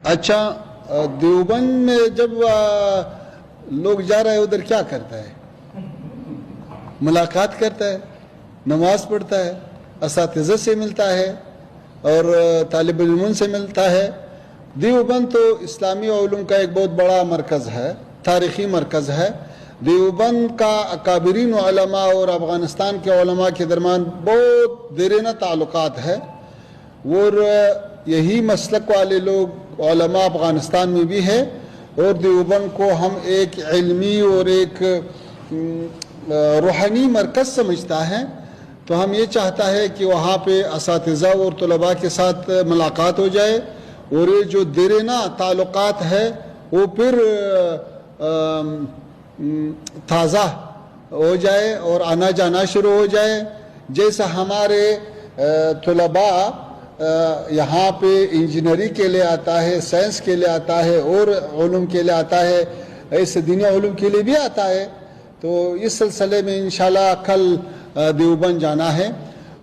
اچھا، دیوبند میں جب لوگ جا رہے ہیں ادھر کیا کرتا ہے؟ ملاقات کرتا ہے، نماز پڑھتا ہے، اساتذہ سے ملتا ہے اور طالب علموں سے ملتا ہے۔ دیوبند تو اسلامی علوم کا ایک بہت بڑا مرکز ہے، تاریخی مرکز ہے۔ دیوبند کا اکابرین علماء اور افغانستان کے علماء کے درمیان بہت دیرینہ تعلقات ہے، اور یہی مسلک والے لوگ علماء افغانستان میں بھی ہے، اور دیوبند کو ہم ایک علمی اور ایک روحانی مرکز سمجھتا ہے۔ تو ہم یہ چاہتا ہے کہ وہاں پہ اساتذہ اور طلباء کے ساتھ ملاقات ہو جائے، اور یہ جو دیرینہ تعلقات ہے وہ پھر تازہ ہو جائے اور آنا جانا شروع ہو جائے۔ جیسا ہمارے طلباء یہاں پہ انجینئرنگ کے لیے آتا ہے، سائنس کے لیے آتا ہے اور علوم کے لیے آتا ہے، ایسے دینی علوم کے لیے بھی آتا ہے۔ تو اس سلسلے میں انشاءاللہ کل دیوبند جانا ہے۔